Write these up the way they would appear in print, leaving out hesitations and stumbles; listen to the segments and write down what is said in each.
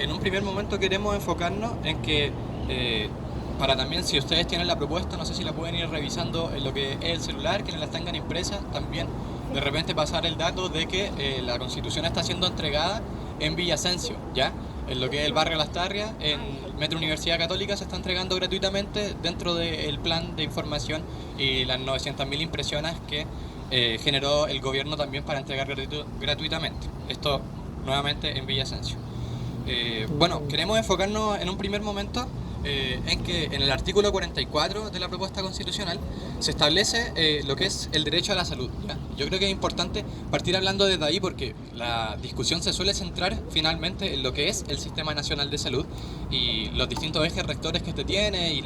en un primer momento queremos enfocarnos en que, para también, si ustedes tienen la propuesta, no sé si la pueden ir revisando en lo que es el celular, quienes las tengan impresas, también de repente pasar el dato de que la Constitución está siendo entregada en Villasencio, ¿ya? En lo que es el barrio Las Tarrias, en Metro Universidad Católica, se está entregando gratuitamente dentro del plan de información y las 900.000 impresiones que generó el gobierno también para entregar gratuitamente. Esto nuevamente en Villasencio. Bueno, queremos enfocarnos en un primer momento en que en el artículo 44 de la propuesta constitucional se establece lo que es el derecho a la salud, ¿ya? Yo creo que es importante partir hablando desde ahí porque la discusión se suele centrar finalmente en lo que es el Sistema Nacional de Salud y los distintos ejes rectores que este tiene y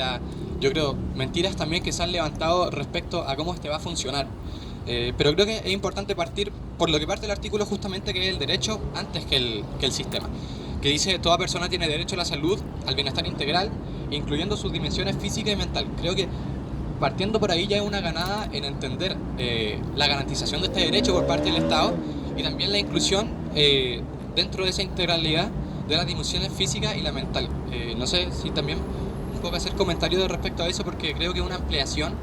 yo creo, mentiras también que se han levantado respecto a cómo este va a funcionar. Pero creo que es importante partir por lo que parte el artículo justamente, que es el derecho antes que el sistema, que dice: toda persona tiene derecho a la salud, al bienestar integral, incluyendo sus dimensiones física y mental. Creo que partiendo por ahí ya es una ganada en entender la garantización de este derecho por parte del Estado y también la inclusión dentro de esa integralidad de las dimensiones físicas y la mental. No sé si también un poco hacer comentarios respecto a eso, porque creo que es una ampliación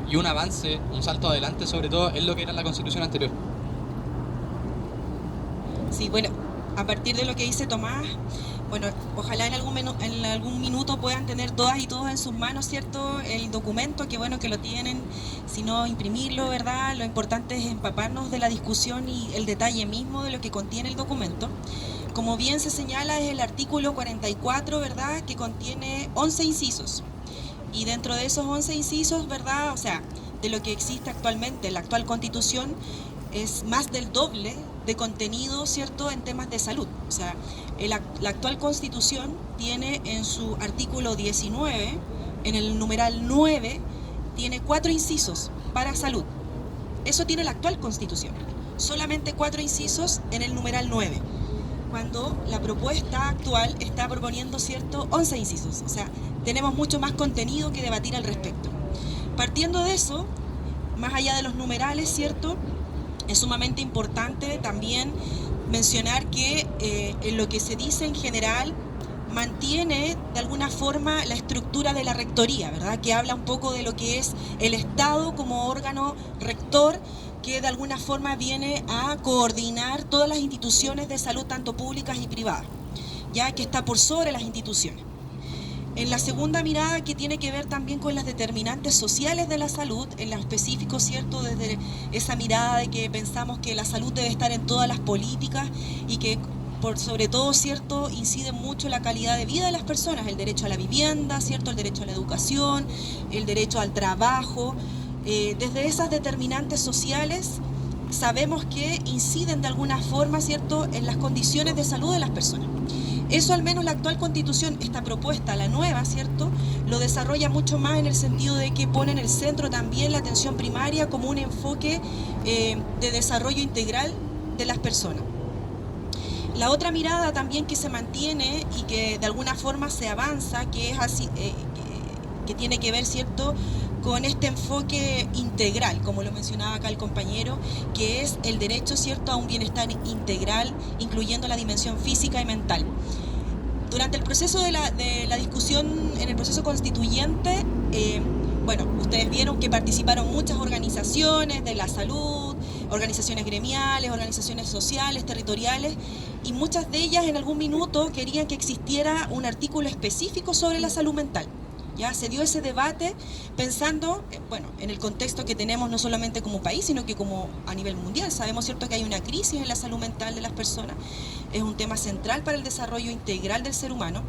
y un avance, un salto adelante sobre todo en lo que era la Constitución anterior. Sí, bueno, a partir de lo que dice Tomás, bueno, ojalá en algún minuto puedan tener todas y todos en sus manos, ¿cierto?, el documento, que bueno que lo tienen, si no imprimirlo, ¿verdad? Lo importante es empaparnos de la discusión y el detalle mismo de lo que contiene el documento. Como bien se señala, es el artículo 44, ¿verdad?, que contiene 11 incisos. Y dentro de esos 11 incisos, ¿verdad?, o sea, de lo que existe actualmente en la actual Constitución, es más del doble de contenido, ¿cierto?, en temas de salud. O sea, la actual Constitución tiene en su artículo 19, en el numeral 9, tiene 4 incisos para salud. Eso tiene la actual Constitución. Solamente 4 incisos en el numeral 9. Cuando la propuesta actual está proponiendo, ¿cierto?, 11 incisos. O sea, tenemos mucho más contenido que debatir al respecto. Partiendo de eso, más allá de los numerales, ¿cierto?, es sumamente importante también mencionar que en lo que se dice en general mantiene de alguna forma la estructura de la rectoría, ¿verdad?, que habla un poco de lo que es el Estado como órgano rector, que de alguna forma viene a coordinar todas las instituciones de salud, tanto públicas y privadas, ya que está por sobre las instituciones. En la segunda mirada, que tiene que ver también con las determinantes sociales de la salud, en lo específico, ¿cierto?, desde esa mirada de que pensamos que la salud debe estar en todas las políticas y que por sobre todo, ¿cierto?, incide mucho la calidad de vida de las personas, el derecho a la vivienda, ¿cierto?, el derecho a la educación, el derecho al trabajo. Desde esas determinantes sociales sabemos que inciden de alguna forma, ¿cierto?, en las condiciones de salud de las personas. Eso al menos la actual Constitución, esta propuesta, la nueva, ¿cierto?, lo desarrolla mucho más en el sentido de que pone en el centro también la atención primaria como un enfoque de desarrollo integral de las personas. La otra mirada también que se mantiene y que de alguna forma se avanza, que es así, que tiene que ver, ¿cierto?, con este enfoque integral, como lo mencionaba acá el compañero, que es el derecho, ¿cierto?, a un bienestar integral, incluyendo la dimensión física y mental. Durante el proceso de la discusión en el proceso constituyente, bueno, ustedes vieron que participaron muchas organizaciones de la salud, organizaciones gremiales, organizaciones sociales, territoriales, y muchas de ellas en algún minuto querían que existiera un artículo específico sobre la salud mental. Ya se dio ese debate pensando, bueno, en el contexto que tenemos no solamente como país, sino que como a nivel mundial. Sabemos, ¿cierto?, que hay una crisis en la salud mental de las personas. Es un tema central para el desarrollo integral del ser humano.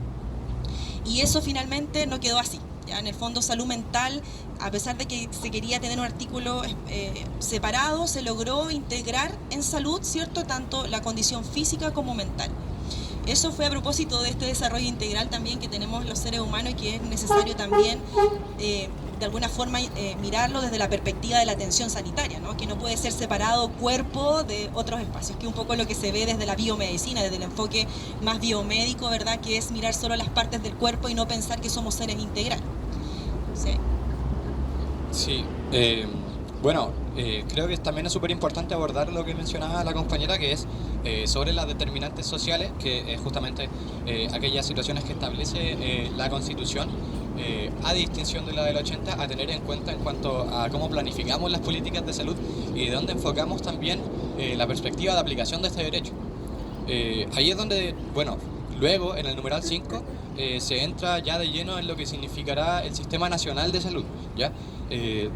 Y eso finalmente no quedó así. Ya en el fondo, salud mental, a pesar de que se quería tener un artículo separado, se logró integrar en salud, ¿cierto?, tanto la condición física como mental. Eso fue a propósito de este desarrollo integral también que tenemos los seres humanos y que es necesario también de alguna forma mirarlo desde la perspectiva de la atención sanitaria, ¿no?, que no puede ser separado cuerpo de otros espacios, que es un poco lo que se ve desde la biomedicina, desde el enfoque más biomédico, ¿verdad?, que es mirar solo las partes del cuerpo y no pensar que somos seres integrales. Sí. Sí, bueno, creo que también es súper importante abordar lo que mencionaba la compañera, que es sobre las determinantes sociales, que es justamente aquellas situaciones que establece la Constitución, a distinción de la del 80, a tener en cuenta en cuanto a cómo planificamos las políticas de salud y de dónde enfocamos también la perspectiva de aplicación de este derecho. Ahí es donde, bueno, luego en el numeral 5 se entra ya de lleno en lo que significará el Sistema Nacional de Salud, ¿ya?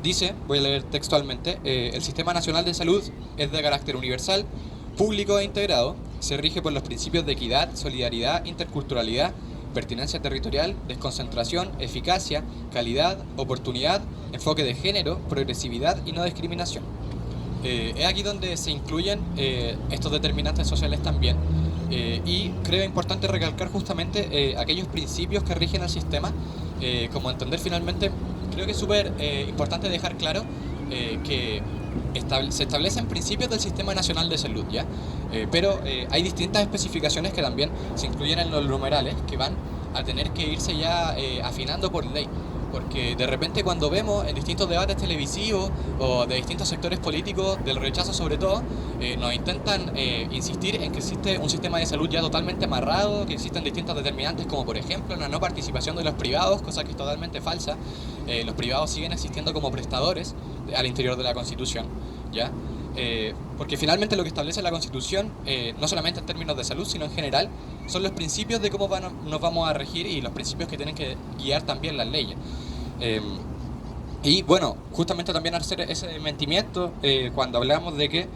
Dice, voy a leer textualmente, el Sistema Nacional de Salud es de carácter universal, público e integrado, se rige por los principios de equidad, solidaridad, interculturalidad, pertinencia territorial, desconcentración, eficacia, calidad, oportunidad, enfoque de género, progresividad y no discriminación. Es aquí donde se incluyen estos determinantes sociales también, y creo importante recalcar justamente aquellos principios que rigen al sistema, como entender finalmente, creo que es súper importante dejar claro que se establecen principios del Sistema Nacional de Salud, ¿ya? Pero hay distintas especificaciones que también se incluyen en los numerales que van a tener que irse ya afinando por ley. Porque de repente cuando vemos en distintos debates televisivos o de distintos sectores políticos, del rechazo sobre todo, nos intentan insistir en que existe un sistema de salud ya totalmente amarrado, que existen distintos determinantes como por ejemplo la no participación de los privados, cosa que es totalmente falsa. Los privados siguen existiendo como prestadores al interior de la Constitución, ¿ya? Porque finalmente lo que establece la Constitución, no solamente en términos de salud, sino en general, son los principios de cómo nos vamos a regir y los principios que tienen que guiar también las leyes. Y bueno, justamente también hacer ese desmentimiento cuando hablamos de que,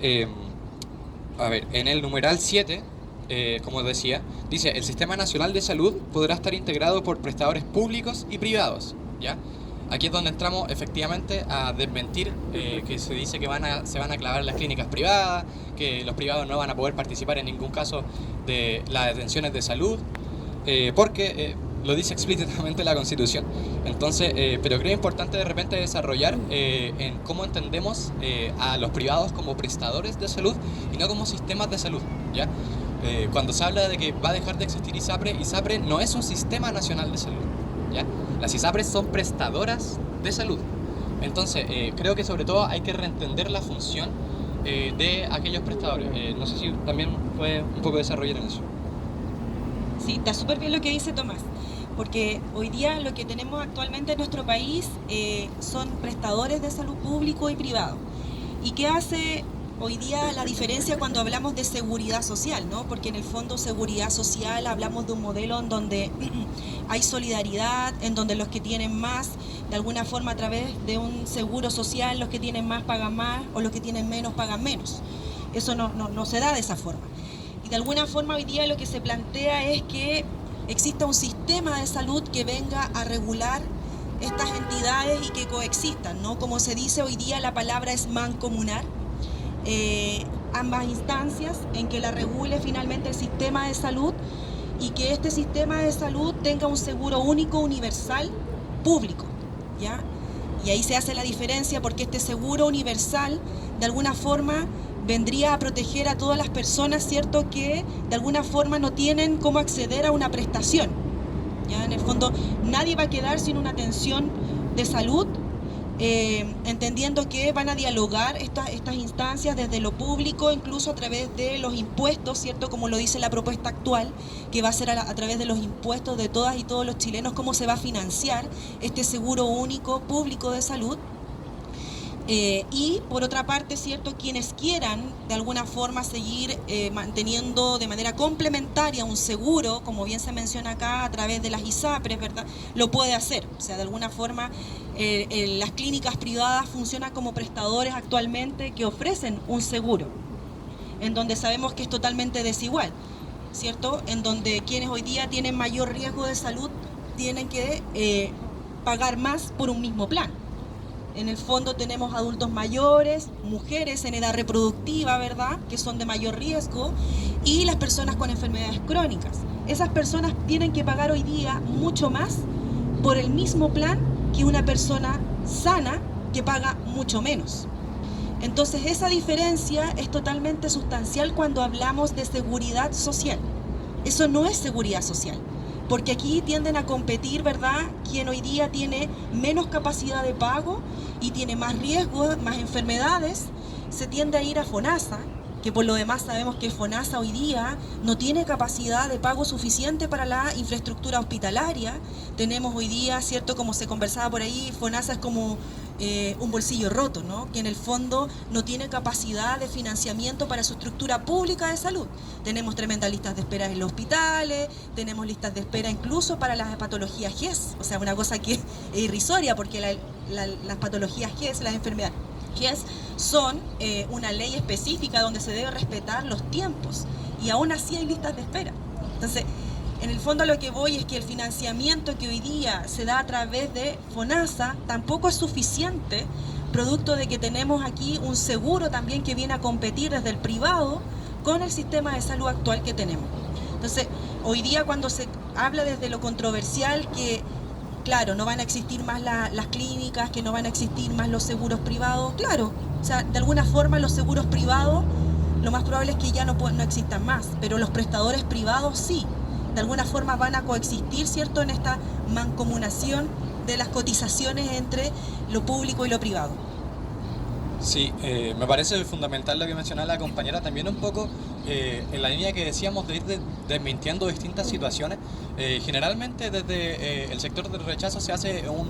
en el numeral 7, como decía, dice, el Sistema Nacional de Salud podrá estar integrado por prestadores públicos y privados, ¿ya? Aquí es donde entramos efectivamente a desmentir que se dice que se van a clavar las clínicas privadas, que los privados no van a poder participar en ningún caso de las detenciones de salud, porque lo dice explícitamente la Constitución. Entonces, pero creo importante de repente desarrollar en cómo entendemos a los privados como prestadores de salud y no como sistemas de salud, ¿ya? Cuando se habla de que va a dejar de existir ISAPRE, ISAPRE no es un sistema nacional de salud, ¿ya? Las ISAPRES son prestadoras de salud. Entonces, creo que sobre todo hay que reentender la función de aquellos prestadores. No sé si también puede un poco desarrollar en eso. Sí, está súper bien lo que dice Tomás, porque hoy día lo que tenemos actualmente en nuestro país son prestadores de salud público y privado. ¿Y qué hace hoy día la diferencia cuando hablamos de seguridad social, ¿no? Porque en el fondo seguridad social hablamos de un modelo en donde hay solidaridad, en donde los que tienen más, de alguna forma a través de un seguro social, los que tienen más pagan más o los que tienen menos pagan menos. Eso no se da de esa forma. Y de alguna forma hoy día lo que se plantea es que exista un sistema de salud que venga a regular estas entidades y que coexistan, ¿no? Como se dice hoy día, la palabra es mancomunar. Ambas instancias en que la regule finalmente el sistema de salud y que este sistema de salud tenga un seguro único, universal, público, ¿ya? Y ahí se hace la diferencia porque este seguro universal de alguna forma vendría a proteger a todas las personas, ¿cierto?, que de alguna forma no tienen cómo acceder a una prestación, ¿ya? En el fondo nadie va a quedar sin una atención de salud, entendiendo que van a dialogar estas instancias desde lo público, incluso a través de los impuestos, ¿cierto? Como lo dice la propuesta actual, que va a ser a través de los impuestos de todas y todos los chilenos, cómo se va a financiar este seguro único público de salud. Y por otra parte, ¿cierto?, quienes quieran de alguna forma seguir manteniendo de manera complementaria un seguro, como bien se menciona acá, a través de las ISAPRES, ¿verdad?, lo puede hacer. O sea, de alguna forma las clínicas privadas funcionan como prestadores actualmente que ofrecen un seguro, en donde sabemos que es totalmente desigual, ¿cierto?, en donde quienes hoy día tienen mayor riesgo de salud tienen que pagar más por un mismo plan. En el fondo tenemos adultos mayores, mujeres en edad reproductiva, ¿verdad?, que son de mayor riesgo, y las personas con enfermedades crónicas. Esas personas tienen que pagar hoy día mucho más por el mismo plan que una persona sana que paga mucho menos. Entonces esa diferencia es totalmente sustancial cuando hablamos de seguridad social. Eso no es seguridad social, porque aquí tienden a competir, ¿verdad?, quien hoy día tiene menos capacidad de pago y tiene más riesgo, más enfermedades, se tiende a ir a FONASA, que por lo demás sabemos que FONASA hoy día no tiene capacidad de pago suficiente para la infraestructura hospitalaria. Tenemos hoy día, ¿cierto?, como se conversaba por ahí, FONASA es como un bolsillo roto, ¿no?, que en el fondo no tiene capacidad de financiamiento para su estructura pública de salud. Tenemos tremendas listas de espera en los hospitales, tenemos listas de espera incluso para las patologías GES, o sea, una cosa que es irrisoria, porque las patologías GES, las enfermedades GES, son una ley específica donde se debe respetar los tiempos, y aún así hay listas de espera. Entonces, en el fondo a lo que voy es que el financiamiento que hoy día se da a través de FONASA tampoco es suficiente, producto de que tenemos aquí un seguro también que viene a competir desde el privado con el sistema de salud actual que tenemos. Entonces, hoy día cuando se habla desde lo controversial que, claro, no van a existir más las clínicas, que no van a existir más los seguros privados, claro, o sea, de alguna forma los seguros privados, lo más probable es que ya no existan más, pero los prestadores privados sí. De alguna forma van a coexistir, ¿cierto?, en esta mancomunación de las cotizaciones entre lo público y lo privado. Sí, me parece fundamental lo que mencionaba la compañera, también un poco en la línea que decíamos de ir desmintiendo distintas situaciones. Generalmente desde el sector del rechazo se hace un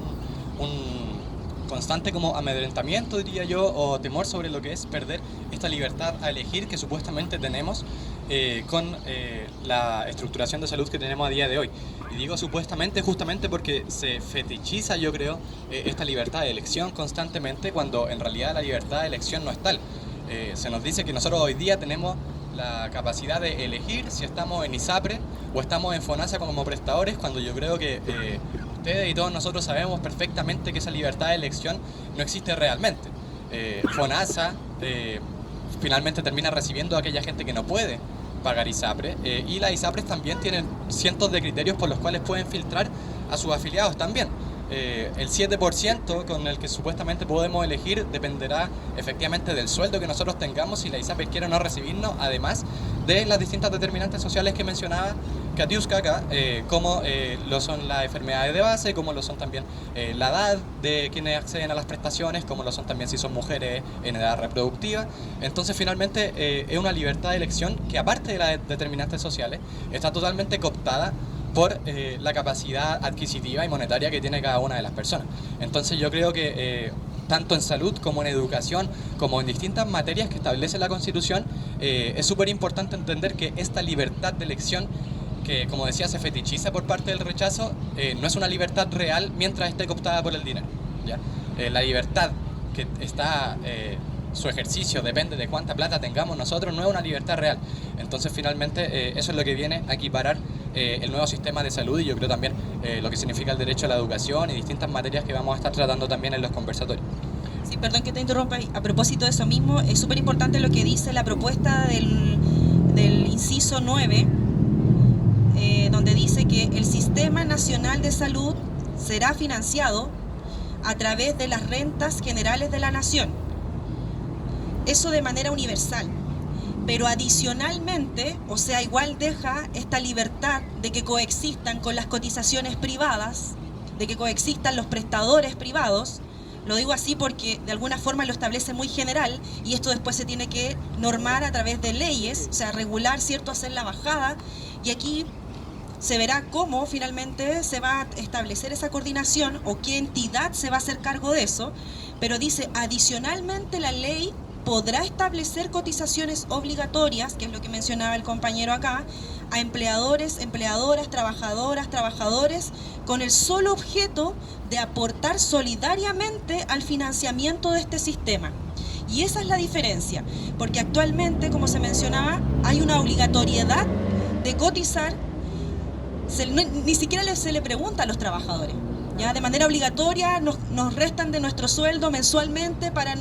constante como amedrentamiento, diría yo, o temor sobre lo que es perder esta libertad a elegir que supuestamente tenemos con la estructuración de salud que tenemos a día de hoy. Y digo supuestamente justamente porque se fetichiza, yo creo, esta libertad de elección constantemente, cuando en realidad la libertad de elección no es tal. Se nos dice que nosotros hoy día tenemos la capacidad de elegir si estamos en ISAPRE o estamos en FONASA como prestadores, cuando yo creo que ustedes y todos nosotros sabemos perfectamente que esa libertad de elección no existe realmente. FONASA finalmente termina recibiendo a aquella gente que no puede pagar ISAPRE, y las ISAPRES también tienen cientos de criterios por los cuales pueden filtrar a sus afiliados también. El 7% con el que supuestamente podemos elegir dependerá efectivamente del sueldo que nosotros tengamos si la ISAPRE quiere o no recibirnos, además de las distintas determinantes sociales que mencionaba Katiuska acá, como lo son las enfermedades de base, como lo son también la edad de quienes acceden a las prestaciones, como lo son también si son mujeres en edad reproductiva. Entonces finalmente es una libertad de elección que, aparte de las determinantes sociales, está totalmente cooptada por la capacidad adquisitiva y monetaria que tiene cada una de las personas. Entonces yo creo que tanto en salud como en educación, como en distintas materias que establece la Constitución, es súper importante entender que esta libertad de elección, que como decía se fetichiza por parte del rechazo, no es una libertad real mientras esté cooptada por el dinero, ¿ya? La libertad que está... su ejercicio depende de cuánta plata tengamos nosotros, no es una libertad real. Entonces finalmente eso es lo que viene a equiparar el nuevo sistema de salud, y yo creo también lo que significa el derecho a la educación y distintas materias que vamos a estar tratando también en los conversatorios. Sí, perdón que te interrumpa, a propósito de eso mismo, es súper importante lo que dice la propuesta del inciso 9, donde dice que el Sistema Nacional de Salud será financiado a través de las rentas generales de la Nación. Eso de manera universal, pero adicionalmente, o sea, igual deja esta libertad de que coexistan con las cotizaciones privadas, de que coexistan los prestadores privados. Lo digo así porque de alguna forma lo establece muy general, y esto después se tiene que normar a través de leyes, o sea, regular, ¿cierto?, hacer la bajada, y aquí se verá cómo finalmente se va a establecer esa coordinación o qué entidad se va a hacer cargo de eso, pero dice, adicionalmente la ley podrá establecer cotizaciones obligatorias, que es lo que mencionaba el compañero acá, a empleadores, empleadoras, trabajadoras, trabajadores, con el solo objeto de aportar solidariamente al financiamiento de este sistema. Y esa es la diferencia, porque actualmente, como se mencionaba, hay una obligatoriedad de cotizar, ni siquiera se le pregunta a los trabajadores. Ya de manera obligatoria nos restan de nuestro sueldo mensualmente para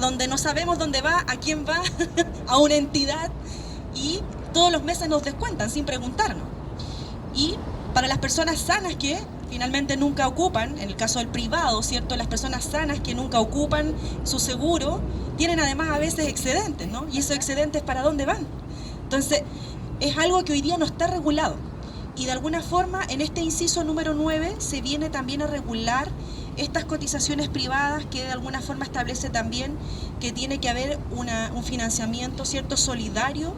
donde no sabemos dónde va, a quién va, a una entidad, y todos los meses nos descuentan sin preguntarnos. Y para las personas sanas que finalmente nunca ocupan, en el caso del privado, ¿cierto?, las personas sanas que nunca ocupan su seguro, tienen además a veces excedentes, ¿no? Y esos excedentes, ¿para dónde van? Entonces, es algo que hoy día no está regulado. Y de alguna forma, en este inciso número 9 se viene también a regular estas cotizaciones privadas, que de alguna forma establece también que tiene que haber un financiamiento, ¿cierto?, solidario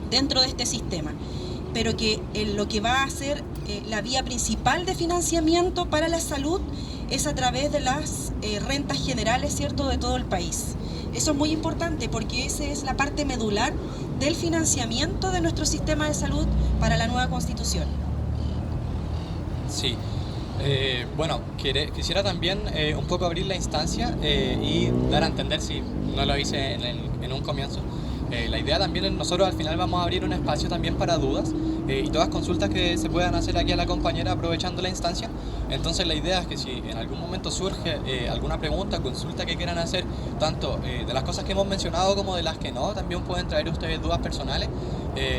dentro de este sistema, pero que lo que va a ser la vía principal de financiamiento para la salud es a través de las rentas generales, ¿cierto?, de todo el país. Eso es muy importante porque esa es la parte medular del financiamiento de nuestro sistema de salud para la nueva Constitución. Sí. Bueno, quisiera también un poco abrir la instancia y dar a entender, si no lo hice en un comienzo, la idea también es nosotros al final vamos a abrir un espacio también para dudas y todas consultas que se puedan hacer aquí a la compañera aprovechando la instancia. Entonces la idea es que si en algún momento surge alguna pregunta, consulta que quieran hacer, tanto de las cosas que hemos mencionado como de las que no, también pueden traer ustedes dudas personales.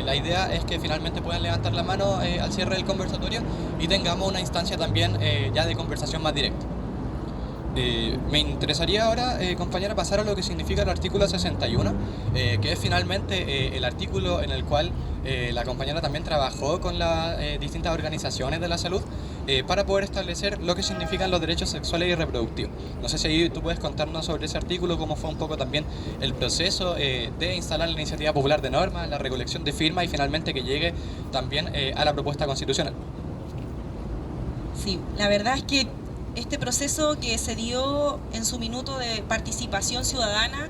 La idea es que finalmente puedan levantar la mano al cierre del conversatorio y tengamos una instancia también ya de conversación más directa. Me interesaría ahora, compañera, pasar a lo que significa el artículo 61, que es finalmente el artículo en el cual la compañera también trabajó con las distintas organizaciones de la salud para poder establecer lo que significan los derechos sexuales y reproductivos. No sé si ahí tú puedes contarnos sobre ese artículo, cómo fue un poco también el proceso de instalar la iniciativa popular de normas, la recolección de firmas y finalmente que llegue también a la propuesta constitucional. Sí, la verdad es que este proceso que se dio en su minuto de participación ciudadana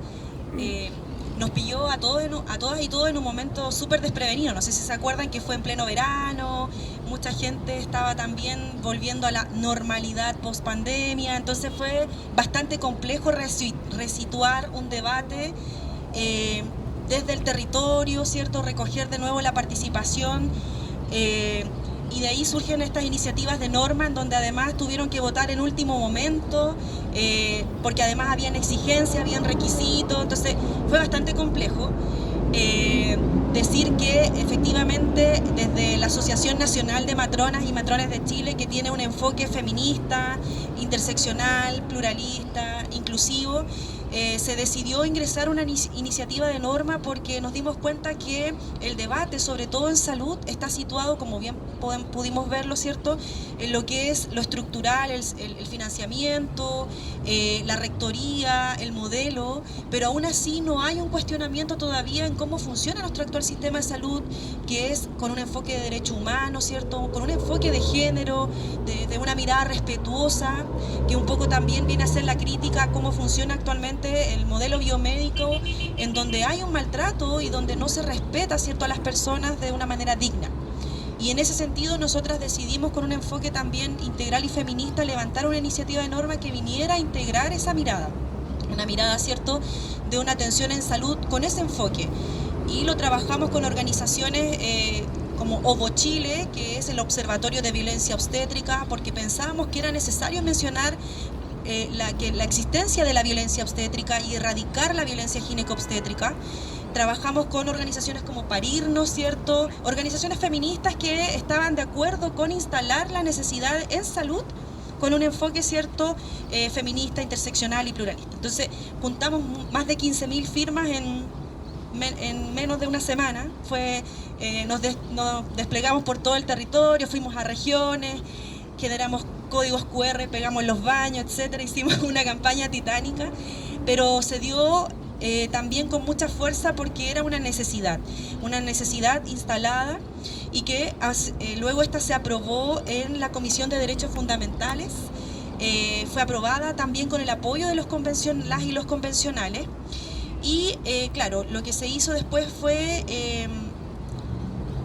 nos pilló a todas y todos en un momento súper desprevenido. No sé si se acuerdan que fue en pleno verano, mucha gente estaba también volviendo a la normalidad post pandemia, entonces fue bastante complejo resituar un debate desde el territorio, ¿cierto?, recoger de nuevo la participación. Y de ahí surgen estas iniciativas de norma en donde además tuvieron que votar en último momento, porque además habían exigencias, habían requisitos, entonces fue bastante complejo. Decir que efectivamente desde la Asociación Nacional de Matronas y Matrones de Chile, que tiene un enfoque feminista, interseccional, pluralista, inclusivo, se decidió ingresar una iniciativa de norma porque nos dimos cuenta que el debate, sobre todo en salud, está situado, como bien pudimos verlo, ¿cierto?, en lo que es lo estructural, el financiamiento, la rectoría, el modelo, pero aún así no hay un cuestionamiento todavía en cómo funciona nuestro actual sistema de salud, que es con un enfoque de derechos humanos, ¿cierto?, con un enfoque de género, de una mirada respetuosa, que un poco también viene a ser la crítica a cómo funciona actualmente el modelo biomédico, en donde hay un maltrato y donde no se respeta, ¿cierto?, a las personas de una manera digna. Y en ese sentido nosotras decidimos, con un enfoque también integral y feminista, levantar una iniciativa de norma que viniera a integrar esa mirada, una mirada, ¿cierto?, de una atención en salud con ese enfoque. Y lo trabajamos con organizaciones como OVO Chile, que es el Observatorio de Violencia Obstétrica, porque pensábamos que era necesario mencionar la existencia de la violencia obstétrica y erradicar la violencia gineco-obstétrica. Trabajamos con organizaciones como Parirnos, ¿cierto?, organizaciones feministas que estaban de acuerdo con instalar la necesidad en salud con un enfoque, ¿cierto?, feminista, interseccional y pluralista. Entonces juntamos más de 15.000 firmas en menos de una semana. Nos desplegamos por todo el territorio, fuimos a regiones, generamos códigos QR, pegamos en los baños, etcétera, hicimos una campaña titánica, pero se dio también con mucha fuerza porque era una necesidad instalada y que luego esta se aprobó en la Comisión de Derechos Fundamentales, fue aprobada también con el apoyo de las y los convencionales y claro, lo que se hizo después fue,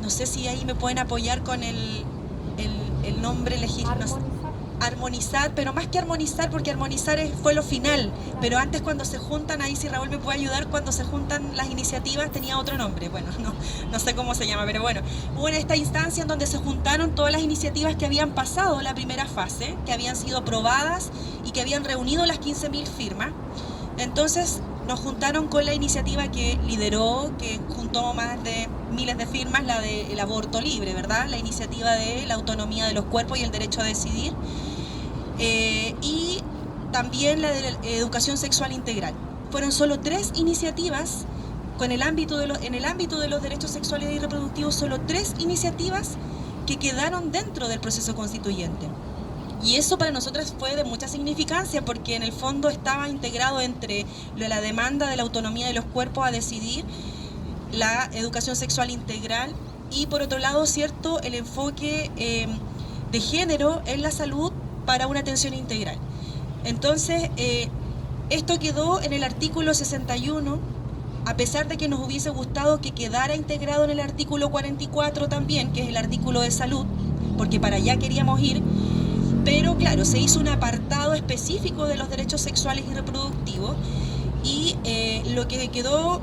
no sé si ahí me pueden apoyar con el nombre legislativo. Armonizar, pero más que armonizar, porque armonizar fue lo final, pero antes cuando se juntan, ahí si Raúl me puede ayudar, cuando se juntan las iniciativas tenía otro nombre, bueno, no sé cómo se llama, pero bueno, hubo en esta instancia en donde se juntaron todas las iniciativas que habían pasado la primera fase, que habían sido aprobadas y que habían reunido las 15.000 firmas. Entonces nos juntaron con la iniciativa que lideró, que juntó más de miles de firmas, la del aborto libre, ¿verdad?, la iniciativa de la autonomía de los cuerpos y el derecho a decidir, y también la de la educación sexual integral. Fueron solo 3 iniciativas en el ámbito de los derechos sexuales y reproductivos, solo 3 iniciativas que quedaron dentro del proceso constituyente. Y eso para nosotras fue de mucha significancia porque en el fondo estaba integrado entre la demanda de la autonomía de los cuerpos a decidir, la educación sexual integral y por otro lado, cierto, el enfoque de género en la salud para una atención integral. Entonces, esto quedó en el artículo 61, a pesar de que nos hubiese gustado que quedara integrado en el artículo 44 también, que es el artículo de salud, porque para allá queríamos ir, pero claro, se hizo un apartado específico de los derechos sexuales y reproductivos y lo que quedó,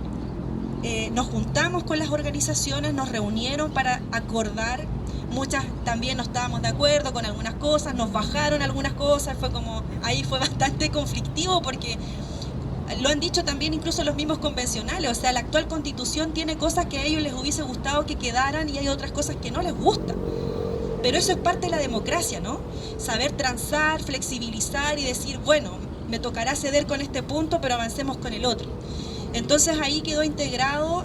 nos juntamos con las organizaciones, nos reunieron para acordar, muchas también no estábamos de acuerdo con algunas cosas, nos bajaron algunas cosas, fue como, ahí fue bastante conflictivo porque lo han dicho también incluso los mismos convencionales, o sea, la actual constitución tiene cosas que a ellos les hubiese gustado que quedaran y hay otras cosas que no les gustan. Pero eso es parte de la democracia, ¿no? Saber transar, flexibilizar y decir, bueno, me tocará ceder con este punto, pero avancemos con el otro. Entonces ahí quedó integrado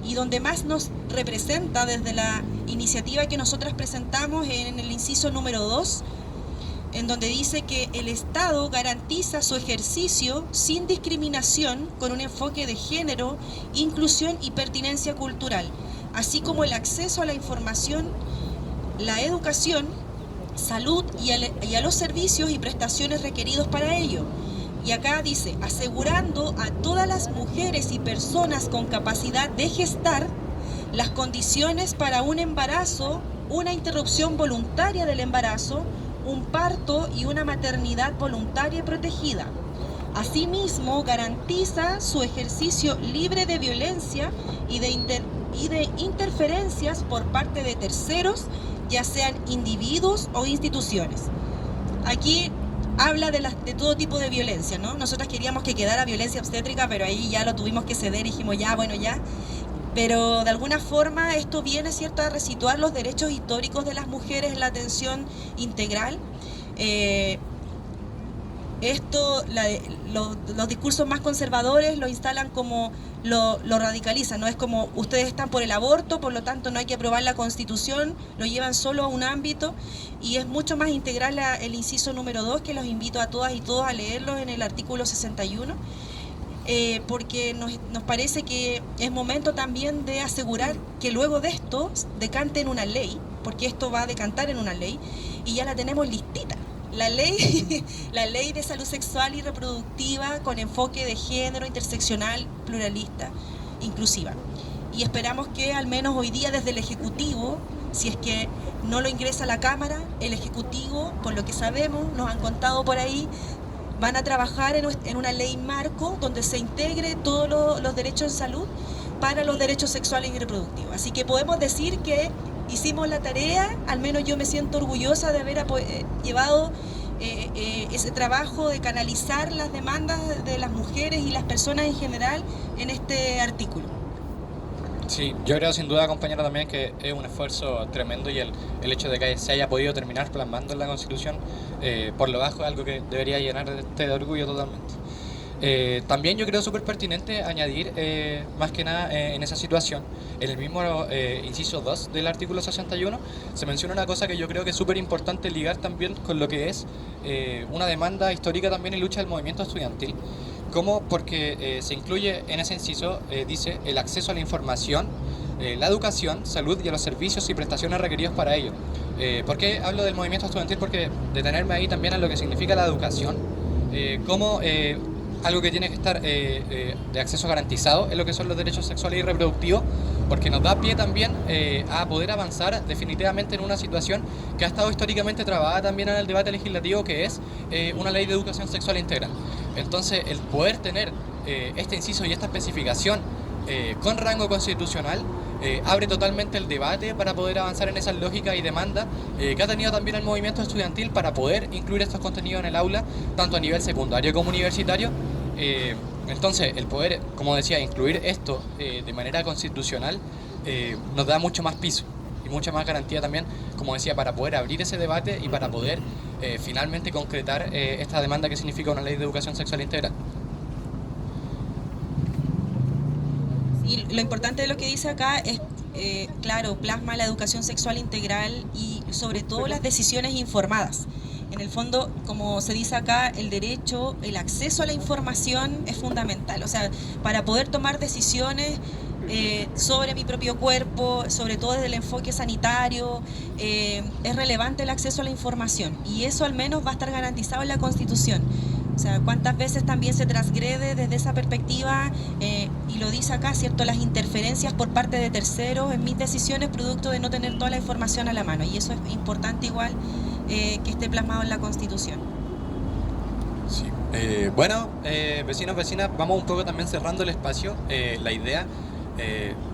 y donde más nos representa desde la iniciativa que nosotras presentamos en el inciso número 2, en donde dice que el Estado garantiza su ejercicio sin discriminación con un enfoque de género, inclusión y pertinencia cultural, así como el acceso a la información, la educación, salud y a los servicios y prestaciones requeridos para ello. Y acá dice, asegurando a todas las mujeres y personas con capacidad de gestar las condiciones para un embarazo, una interrupción voluntaria del embarazo, un parto y una maternidad voluntaria y protegida. Asimismo, garantiza su ejercicio libre de violencia y de interferencias por parte de terceros, ya sean individuos o instituciones. Aquí habla de todo tipo de violencia, ¿no? Nosotras queríamos que quedara violencia obstétrica, pero ahí ya lo tuvimos que ceder y dijimos ya, bueno, ya. Pero de alguna forma esto viene, ¿cierto?, a resituar los derechos históricos de las mujeres en la atención integral. Los discursos más conservadores lo instalan como, lo radicalizan, ¿no? Es como, ustedes están por el aborto, por lo tanto no hay que aprobar la Constitución, lo llevan solo a un ámbito, y es mucho más integral el inciso número 2, que los invito a todas y todos a leerlo en el artículo 61, porque nos parece que es momento también de asegurar que luego de esto decante en una ley, porque esto va a decantar en una ley, y ya la tenemos listita. La ley de salud sexual y reproductiva con enfoque de género, interseccional, pluralista, inclusiva. Y esperamos que al menos hoy día desde el Ejecutivo, si es que no lo ingresa a la Cámara, el Ejecutivo, por lo que sabemos, nos han contado por ahí, van a trabajar en una ley marco donde se integre todos los derechos en salud para los derechos sexuales y reproductivos. Así que podemos decir que hicimos la tarea, al menos yo me siento orgullosa de haber llevado ese trabajo de canalizar las demandas de las mujeres y las personas en general en este artículo. Sí, yo creo sin duda, compañera, también que es un esfuerzo tremendo y el hecho de que se haya podido terminar plasmando en la Constitución por lo bajo es algo que debería llenar de orgullo totalmente. También yo creo súper pertinente añadir, más que nada en esa situación, en el mismo inciso 2 del artículo 61, se menciona una cosa que yo creo que es súper importante ligar también con lo que es una demanda histórica también y lucha del movimiento estudiantil. ¿Cómo? Porque se incluye en ese inciso, dice, el acceso a la información, la educación, salud y a los servicios y prestaciones requeridos para ello. ¿Por qué hablo del movimiento estudiantil? Porque detenerme ahí también a lo que significa la educación, cómo algo que tiene que estar de acceso garantizado en lo que son los derechos sexuales y reproductivos, porque nos da pie también a poder avanzar definitivamente en una situación que ha estado históricamente trabada también en el debate legislativo, que es una ley de educación sexual integral. Entonces, el poder tener este inciso y esta especificación con rango constitucional abre totalmente el debate para poder avanzar en esas lógicas y demandas que ha tenido también el movimiento estudiantil para poder incluir estos contenidos en el aula, tanto a nivel secundario como universitario. Entonces, el poder, como decía, incluir esto de manera constitucional nos da mucho más piso y mucha más garantía también, como decía, para poder abrir ese debate y para poder finalmente concretar esta demanda que significa una ley de educación sexual integral. Y lo importante de lo que dice acá es, claro, plasma la educación sexual integral y sobre todo las decisiones informadas. En el fondo, como se dice acá, el derecho, el acceso a la información es fundamental. O sea, para poder tomar decisiones sobre mi propio cuerpo, sobre todo desde el enfoque sanitario, es relevante el acceso a la información. Y eso al menos va a estar garantizado en la Constitución. O sea, cuántas veces también se transgrede desde esa perspectiva, y lo dice acá, ¿cierto? Las interferencias por parte de terceros en mis decisiones producto de no tener toda la información a la mano. Y eso es importante igual que esté plasmado en la Constitución. Sí. Bueno, vecinos, vecinas, vamos un poco también cerrando el espacio. La idea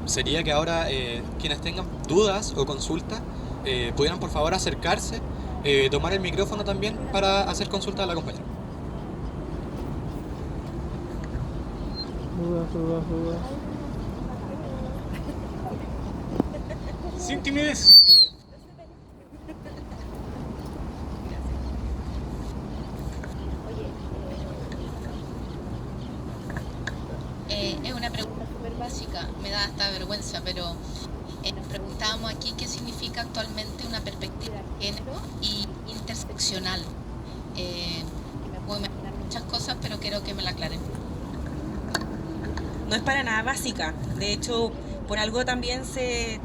sería que ahora quienes tengan dudas o consultas pudieran por favor acercarse, tomar el micrófono también para hacer consulta a la compañera. Dudas. Sin timidez. Es una pregunta súper básica, me da hasta vergüenza, pero nos preguntábamos aquí qué significa actualmente una perspectiva de género y interseccional. Me puedo imaginar muchas cosas, pero quiero que me la aclaren. No es para nada básica. De hecho, por algo también se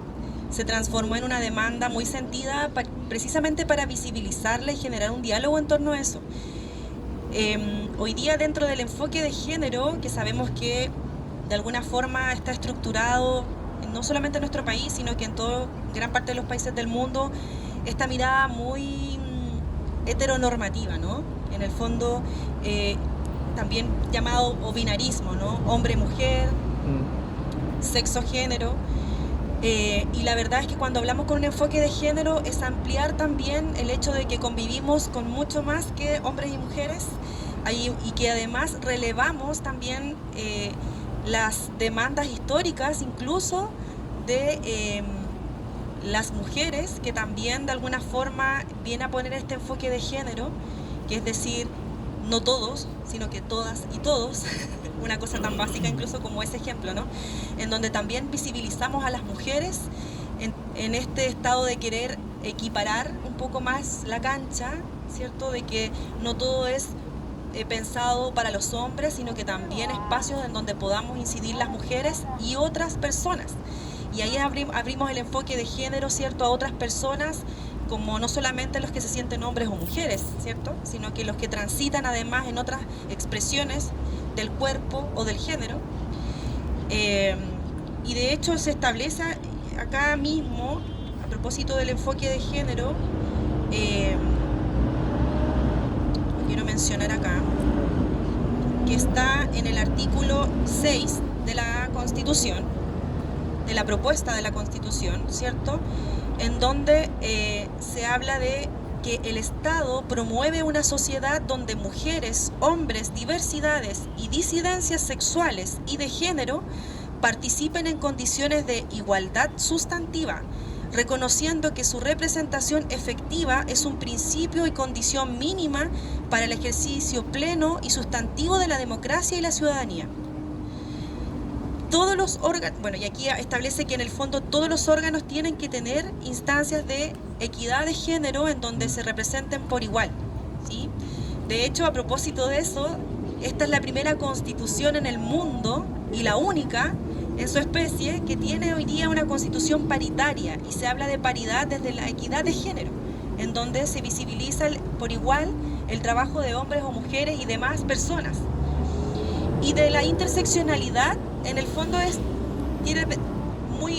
transformó en una demanda muy sentida precisamente para visibilizarla y generar un diálogo en torno a eso. Hoy día, dentro del enfoque de género, que sabemos que de alguna forma está estructurado no solamente en nuestro país, sino que en gran parte de los países del mundo, esta mirada muy heteronormativa, ¿no? En el fondo, también llamado o binarismo, ¿no? Hombre-mujer, sexo-género. Y la verdad es que cuando hablamos con un enfoque de género es ampliar también el hecho de que convivimos con mucho más que hombres y mujeres, y que además relevamos también las demandas históricas incluso de las mujeres, que también de alguna forma viene a poner este enfoque de género, que es decir, no todos, sino que todas y todos, una cosa tan básica incluso como ese ejemplo, ¿no? En donde también visibilizamos a las mujeres en este estado de querer equiparar un poco más la cancha, ¿cierto? De que no todo es pensado para los hombres, sino que también espacios en donde podamos incidir las mujeres y otras personas. Y ahí abrimos el enfoque de género, ¿cierto? A otras personas, como no solamente los que se sienten hombres o mujeres, ¿cierto? Sino que los que transitan además en otras expresiones del cuerpo o del género. Y de hecho se establece acá mismo, a propósito del enfoque de género, quiero mencionar acá, que está en el artículo 6 de la Constitución, de la propuesta de la Constitución, ¿cierto? En donde se habla de que el Estado promueve una sociedad donde mujeres, hombres, diversidades y disidencias sexuales y de género participen en condiciones de igualdad sustantiva, reconociendo que su representación efectiva es un principio y condición mínima para el ejercicio pleno y sustantivo de la democracia y la ciudadanía. Todos los órganos, bueno, y aquí establece que en el fondo todos los órganos tienen que tener instancias de equidad de género en donde se representen por igual, ¿sí? De hecho, a propósito de eso, esta es la primera constitución en el mundo y la única en su especie que tiene hoy día una constitución paritaria, y se habla de paridad desde la equidad de género, en donde se visibiliza por igual el trabajo de hombres o mujeres y demás personas. Y de la interseccionalidad, en el fondo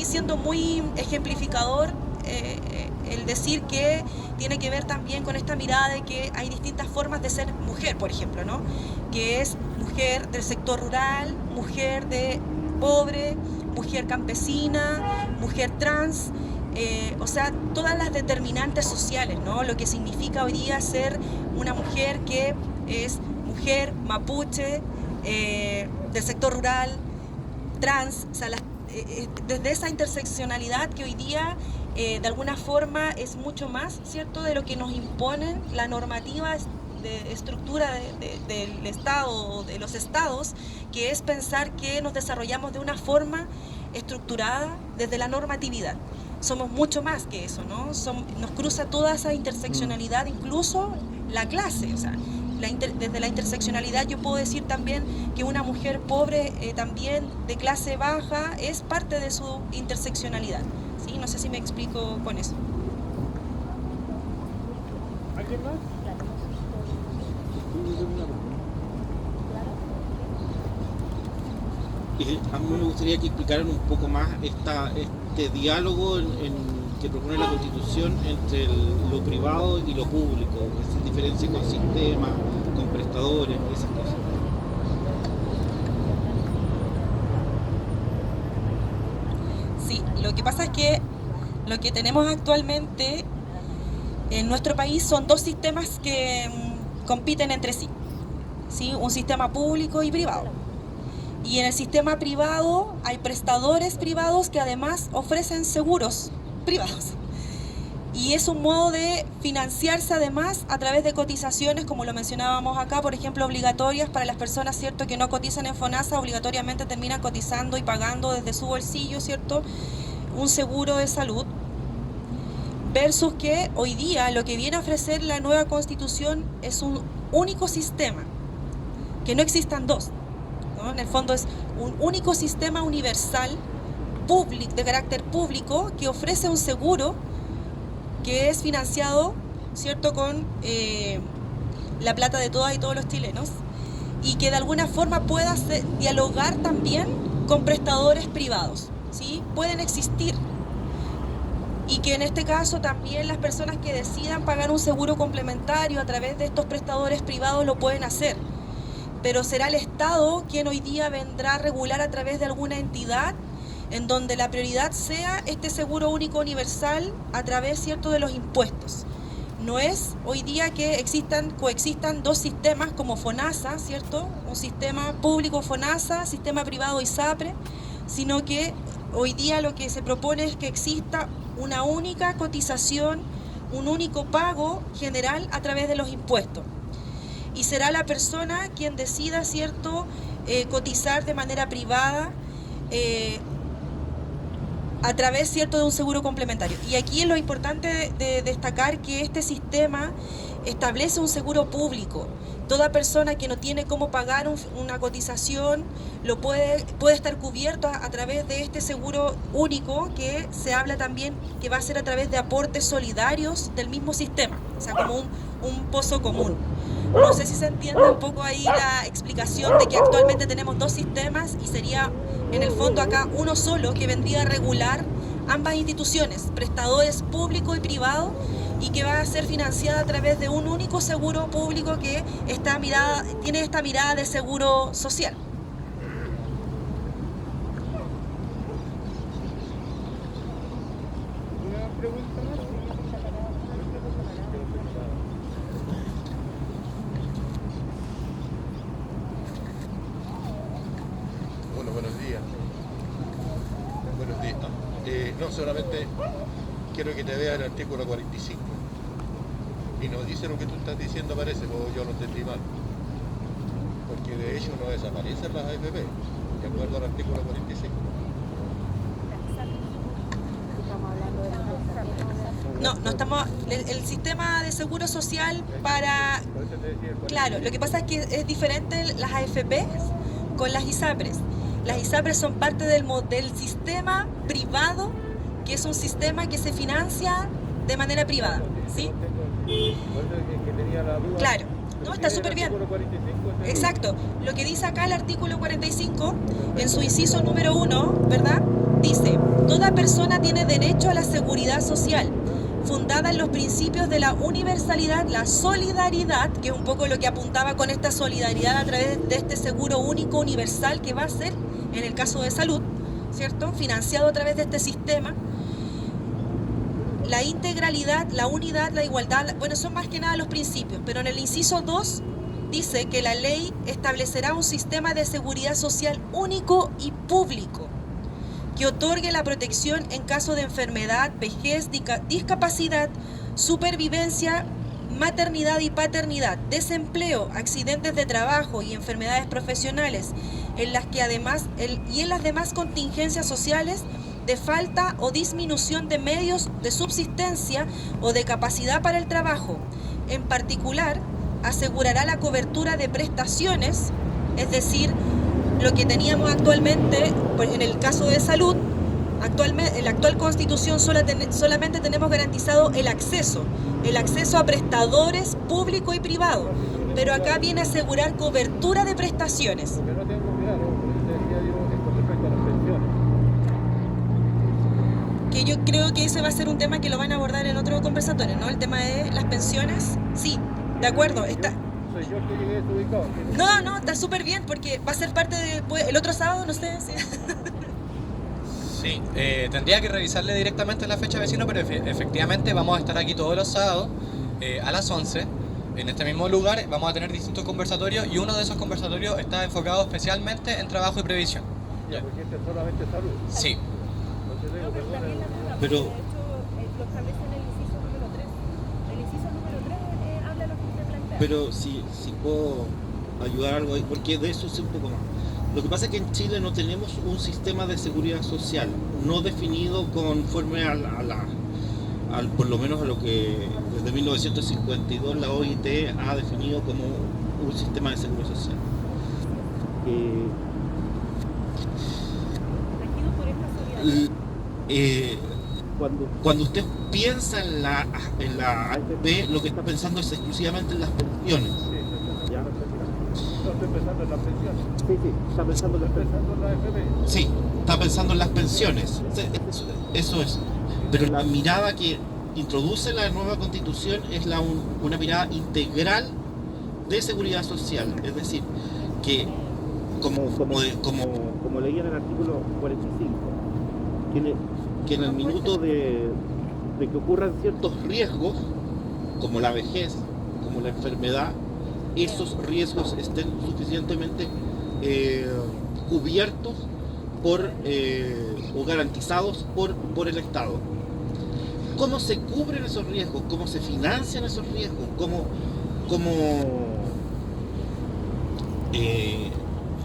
siendo muy ejemplificador el decir que tiene que ver también con esta mirada de que hay distintas formas de ser mujer, por ejemplo, ¿no? Que es mujer del sector rural, mujer de pobre, mujer campesina, mujer trans, o sea, todas las determinantes sociales, ¿no? Lo que significa hoy día ser una mujer que es mujer mapuche, del sector rural, trans, o sea, desde esa interseccionalidad que hoy día de alguna forma es mucho más, ¿cierto?, de lo que nos imponen la normativa de estructura del Estado o de los estados, que es pensar que nos desarrollamos de una forma estructurada desde la normatividad. Somos mucho más que eso, ¿no? Nos cruza toda esa interseccionalidad, incluso la clase. O sea, desde la interseccionalidad yo puedo decir también que una mujer pobre también de clase baja es parte de su interseccionalidad, ¿sí? No sé si me explico con eso. ¿Alguien más? A mí me gustaría que explicaran un poco más este diálogo que propone la Constitución entre lo privado y lo público, esa diferencia con sistemas, con prestadores, esas cosas. Sí, lo que pasa es que lo que tenemos actualmente en nuestro país son dos sistemas que compiten entre sí, ¿sí? Un sistema público y privado. Y en el sistema privado hay prestadores privados que además ofrecen seguros privados. Y es un modo de financiarse además a través de cotizaciones, como lo mencionábamos acá, por ejemplo, obligatorias para las personas, ¿cierto?, que no cotizan en FONASA, obligatoriamente terminan cotizando y pagando desde su bolsillo, ¿cierto?, un seguro de salud. Versus que hoy día lo que viene a ofrecer la nueva Constitución es un único sistema, que no existan dos, ¿no? En el fondo es un único sistema universal, de carácter público, que ofrece un seguro que es financiado, ¿cierto?, con la plata de todas y todos los chilenos, y que de alguna forma pueda dialogar también con prestadores privados, ¿sí? Pueden existir. Y que en este caso también las personas que decidan pagar un seguro complementario a través de estos prestadores privados lo pueden hacer. Pero será el Estado quien hoy día vendrá a regular a través de alguna entidad en donde la prioridad sea este seguro único universal a través, ¿cierto?, de los impuestos. No es hoy día que coexistan dos sistemas como FONASA, ¿cierto?, un sistema público FONASA, sistema privado ISAPRE, sino que hoy día lo que se propone es que exista una única cotización, un único pago general a través de los impuestos. Y será la persona quien decida, ¿cierto?, cotizar de manera privada a través, ¿cierto?, de un seguro complementario. Y aquí es lo importante de destacar que este sistema establece un seguro público. Toda persona que no tiene cómo pagar una cotización puede estar cubierto a través de este seguro único, que se habla también que va a ser a través de aportes solidarios del mismo sistema, o sea, como un pozo común. No sé si se entiende un poco ahí la explicación de que actualmente tenemos dos sistemas y sería en el fondo acá uno solo que vendría a regular ambas instituciones, prestadores público y privado, y que va a ser financiada a través de un único seguro público que tiene esta mirada de seguro social. ¿Una pregunta más? Bueno, buenos días. Buenos días. No, solamente quiero que te vea el artículo 45. Y no dice lo que tú estás diciendo, parece, o yo lo entendí mal. Porque de hecho no desaparecen las AFP, de acuerdo al artículo 45. No estamos. El sistema de seguro social para. Claro, lo que pasa es que es diferente las AFP con las ISAPRES. Las ISAPRES son parte del sistema privado, que es un sistema que se financia de manera privada, ¿sí? Claro, no, está súper bien. Exacto. Lo que dice acá el artículo 45, en su inciso número 1, ¿verdad?, dice: toda persona tiene derecho a la seguridad social, fundada en los principios de la universalidad, la solidaridad, que es un poco lo que apuntaba con esta solidaridad a través de este seguro único universal que va a ser, en el caso de salud, ¿cierto?, financiado a través de este sistema. La integralidad, la unidad, la igualdad, bueno, son más que nada los principios, pero en el inciso 2 dice que la ley establecerá un sistema de seguridad social único y público que otorgue la protección en caso de enfermedad, vejez, discapacidad, supervivencia, maternidad y paternidad, desempleo, accidentes de trabajo y enfermedades profesionales, en las demás contingencias sociales de falta o disminución de medios de subsistencia o de capacidad para el trabajo, en particular asegurará la cobertura de prestaciones, es decir, lo que teníamos actualmente, pues en el caso de salud, en la actual Constitución solamente tenemos garantizado el acceso a prestadores público y privado, pero acá viene a asegurar cobertura de prestaciones. Lo que no tengo claro, por eso decía yo, es con respecto a las pensiones. Que yo creo que ese va a ser un tema que lo van a abordar en otro conversatorio, ¿no? El tema de las pensiones, sí, de acuerdo, está. Soy yo el que llegué desubicado. No, está súper bien, porque va a ser parte el otro sábado, no sé si... Sí, tendría que revisarle directamente la fecha vecino, pero efectivamente vamos a estar aquí todos los sábados a las 11 en este mismo lugar. Vamos a tener distintos conversatorios y uno de esos conversatorios está enfocado especialmente en trabajo y previsión. Ya, porque este es solamente salud. Sí. Entonces digo, perdón, Pero- de hecho, lo establece en el inciso número 3. El inciso número 3 habla de lo que usted plantea. Pero si puedo ayudar algo ahí, porque de eso sé un poco más. Lo que pasa es que en Chile no tenemos un sistema de seguridad social no definido conforme por lo menos a lo que desde 1952 la OIT ha definido como un sistema de seguridad social. Regido por esta solidaridad. Cuando usted piensa en la AFP, lo que está pensando es exclusivamente en las pensiones. ¿Ya? no estoy pensando en las pensiones. Sí, está pensando en las Estoy pensiones. pensando en la FP. Sí, está pensando en las pensiones. Eso es. Pero la mirada que introduce la nueva constitución es una mirada integral de seguridad social. Es decir, que como leía en el artículo 45, que en el minuto de que ocurran ciertos riesgos, como la vejez, como la enfermedad, esos riesgos estén suficientemente cubiertos o garantizados por el Estado. ¿Cómo se cubren esos riesgos? ¿Cómo se financian esos riesgos?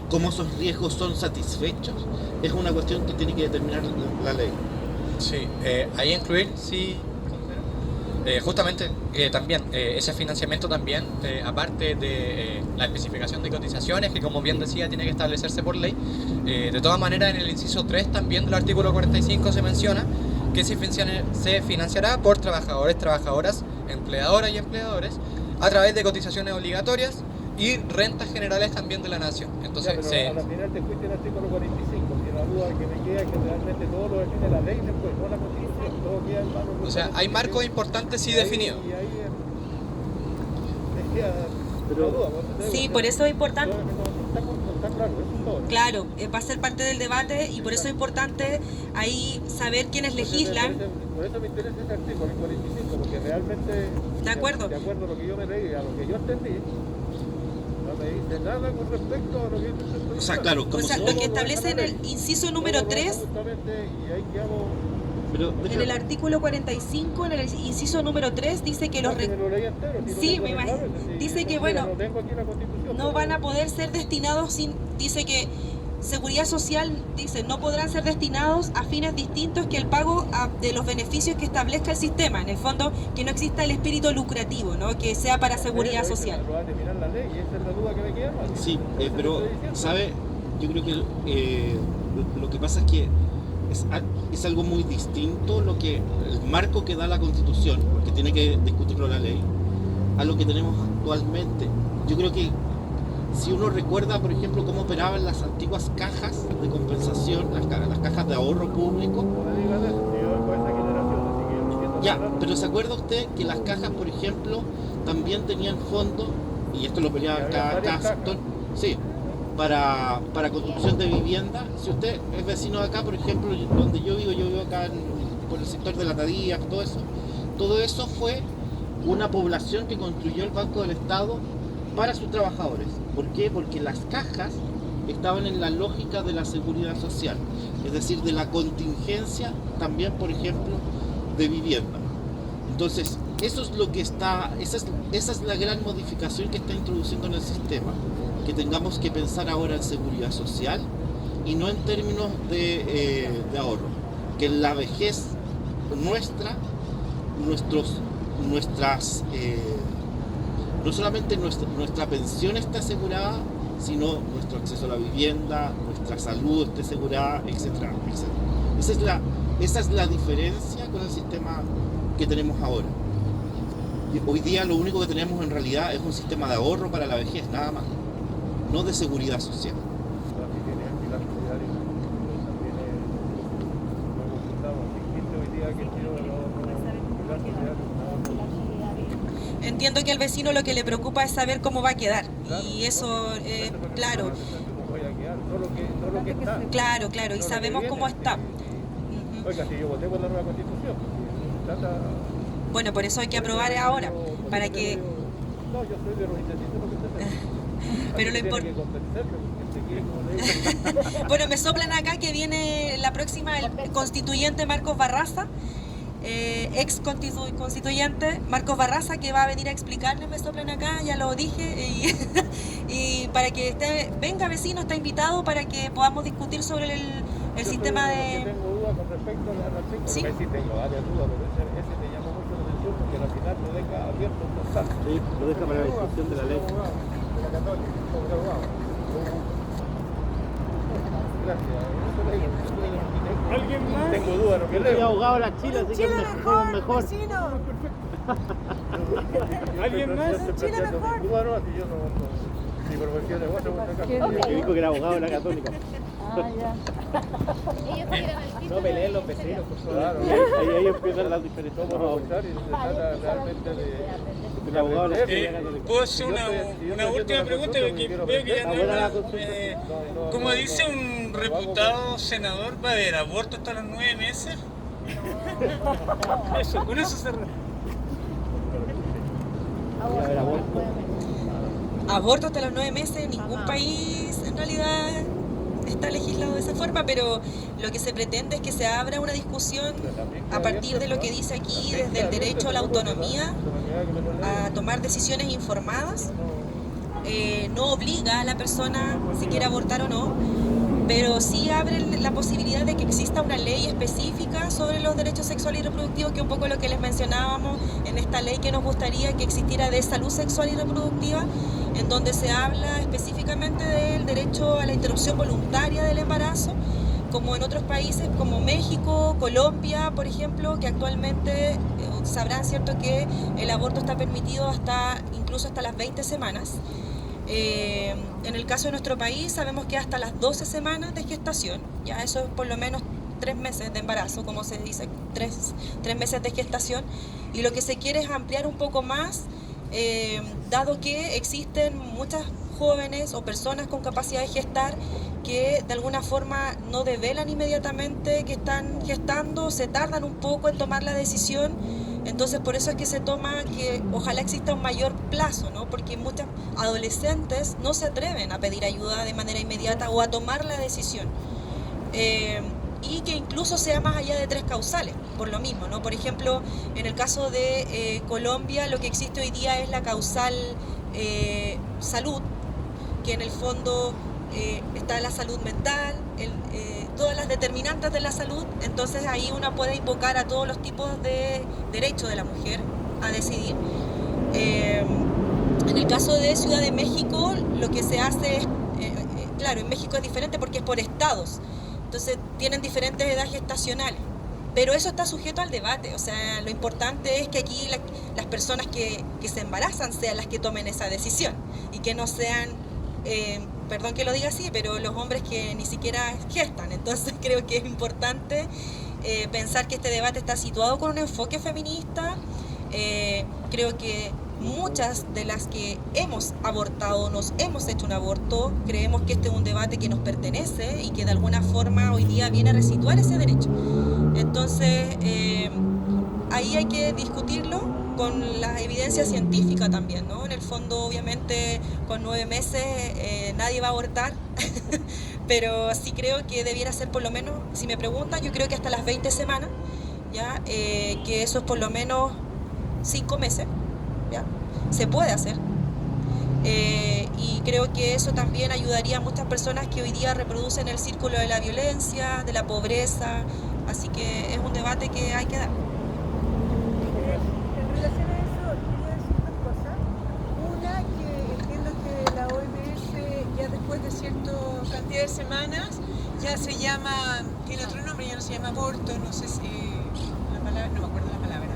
¿Cómo esos riesgos son satisfechos? Es una cuestión que tiene que determinar la ley. Sí, ahí incluir, sí, justamente también ese financiamiento también, aparte de la especificación de cotizaciones, que como bien decía tiene que establecerse por ley, de todas maneras en el inciso 3 también del artículo 45 se menciona que se financiará por trabajadores, trabajadoras, empleadoras y empleadores a través de cotizaciones obligatorias y rentas generales también de la nación. Entonces, Ya, pero a la final te fuiste el artículo 45, y la duda que me queda es que realmente todo lo define la ley después, no la constitución, todo queda en manos de o sea, hay marcos importantes sí definidos. Y ahí queda la duda. Sí, por eso es importante. Está claro, es un todo. Claro, va a ser parte del debate y por eso es importante ahí saber quiénes legislan. Por eso me interesa ese artículo, el 45, porque realmente, De acuerdo. de acuerdo a lo que yo me leí, a lo que yo entendí, no me dice nada con respecto a lo que yo entendí. O sea, claro, O sea, lo que establece en el inciso número 3, Y ahí quedamos. pero en el artículo 45, en el inciso número 3, dice que los No, si me lo leí entero, si lo Sí, tengo me en imagino. clave, si- Dice que, mira, bueno, lo tengo aquí en la Constitución, no pero- van a poder ser destinados dice que seguridad social, dice, no podrán ser destinados a fines distintos que el pago de los beneficios que establezca el sistema. En el fondo, que no exista el espíritu lucrativo, ¿no? Que sea para seguridad Eso, social. Lo va a determinar la ley y esa es la duda que me queda. ¿No? sí, Eso pero, estoy diciendo. ¿sabe? Yo creo que lo que pasa es que es algo muy distinto el marco que da la Constitución, porque tiene que discutirlo la ley, a lo que tenemos actualmente. Yo creo que si uno recuerda, por ejemplo, cómo operaban las antiguas cajas de compensación, las cajas de ahorro público, No me digas eso, si yo vengo de esa generación, así que yo no entiendo ya, nada. pero ¿se acuerda usted que las cajas, por ejemplo, también tenían fondos, y esto lo peleaba Había cada varias sector, sí, para construcción de vivienda? Si usted es vecino de acá, por ejemplo, donde yo vivo acá por el sector de la Tadía, todo eso fue una población que construyó el Banco del Estado para sus trabajadores. ¿Por qué? Porque las cajas estaban en la lógica de la seguridad social, es decir, de la contingencia también, por ejemplo, de vivienda. Entonces, eso es lo que esa es la gran modificación que está introduciendo en el sistema, que tengamos que pensar ahora en seguridad social y no en términos de ahorro, que en la vejez nuestras no solamente nuestra pensión está asegurada, sino nuestro acceso a la vivienda, nuestra salud esté asegurada, etcétera, etcétera. Esa es la diferencia con el sistema que tenemos ahora. Y hoy día lo único que tenemos en realidad es un sistema de ahorro para la vejez, nada más, no de seguridad social. Entiendo que al vecino lo que le preocupa es saber cómo va a quedar. Y eso, claro. Claro, claro, y sabemos cómo está. Oiga, si yo voté por la nueva constitución, bueno, por eso hay que aprobar ahora, para que... No, yo soy de los indecisos que usted Pero lo importante... Bueno, me soplan acá que viene la próxima, el constituyente Marcos Barraza, ex constituyente Marcos Barraza, que va a venir a explicarles, me soplan acá, ya lo dije, y para que venga vecino, está invitado para que podamos discutir sobre el sistema de... Tengo dudas con respecto al artículo, ¿Sí? sí tengo varias dudas, pero ese me llama mucho la atención porque al final lo deja abierto un portal. Sí, lo deja para la discusión de la ley. De la Católica, sobre abogado. Gracias. ¿Alguien más? Tengo dudas, lo que Yo soy leo. abogado de la Chile, así que mejor. ¿Alguien más? Chile mejor. Mi profesión es otra, Que dijo que era abogado de la Católica. Ellos tiran al título. No peleen los vecinos, por favor. Claro. Ahí empiezan las diferencias. Somos aprovechar y se trata realmente de... El abogado de la Chile Católica. ¿Puedo hacer una última pregunta? Porque veo que ya no como dice un reputado senador, ¿va a haber aborto hasta los 9 meses? Eso, con eso se... Aborto hasta los 9 meses, en ningún país en realidad está legislado de esa forma, pero lo que se pretende es que se abra una discusión a partir de lo que dice aquí, desde el derecho a la autonomía, a tomar decisiones informadas. No obliga a la persona si quiere abortar o no, pero sí abre la posibilidad de que exista una ley específica sobre los derechos sexuales y reproductivos, que es un poco lo que les mencionábamos en esta ley que nos gustaría que existiera de salud sexual y reproductiva, en donde se habla específicamente del derecho a la interrupción voluntaria del embarazo, como en otros países como México, Colombia, por ejemplo, que actualmente sabrán, ¿cierto?, que el aborto está permitido incluso hasta las 20 semanas. En el caso de nuestro país sabemos que hasta las 12 semanas de gestación, ya eso es por lo menos 3 meses de embarazo, como se dice, 3 meses de gestación, y lo que se quiere es ampliar un poco más, dado que existen muchas jóvenes o personas con capacidad de gestar que de alguna forma no develan inmediatamente que están gestando, se tardan un poco en tomar la decisión. Entonces por eso es que se toma que ojalá exista un mayor plazo, ¿no? Porque muchas adolescentes no se atreven a pedir ayuda de manera inmediata o a tomar la decisión. Y que incluso sea más allá de 3 causales, por lo mismo, ¿no? Por ejemplo, en el caso de Colombia, lo que existe hoy día es la causal salud, que en el fondo está la salud mental, todas las determinantes de la salud. Entonces ahí uno puede invocar a todos los tipos de derechos de la mujer a decidir. En el caso de Ciudad de México, lo que se hace es, claro, en México es diferente porque es por estados, entonces tienen diferentes edades gestacionales, pero eso está sujeto al debate. O sea, lo importante es que aquí las personas que se embarazan sean las que tomen esa decisión y que no sean, perdón que lo diga así, pero los hombres que ni siquiera gestan. Entonces creo que es importante pensar que este debate está situado con un enfoque feminista. Creo que muchas de las que hemos abortado, nos hemos hecho un aborto, creemos que este es un debate que nos pertenece y que de alguna forma hoy día viene a resituar ese derecho. Entonces, ahí hay que discutirlo con la evidencia científica también, ¿no? En el fondo, obviamente, con 9 meses nadie va a abortar, pero sí creo que debiera ser por lo menos, si me preguntan, yo creo que hasta las 20 semanas, ¿ya? Que eso es por lo menos 5 meses. ¿Ya? Se puede hacer, y creo que eso también ayudaría a muchas personas que hoy día reproducen el círculo de la violencia, de la pobreza, así que es un debate que hay que dar. En relación a eso, quería decir 2 cosas. llama aborto, no sé si la palabra, no me acuerdo la palabra,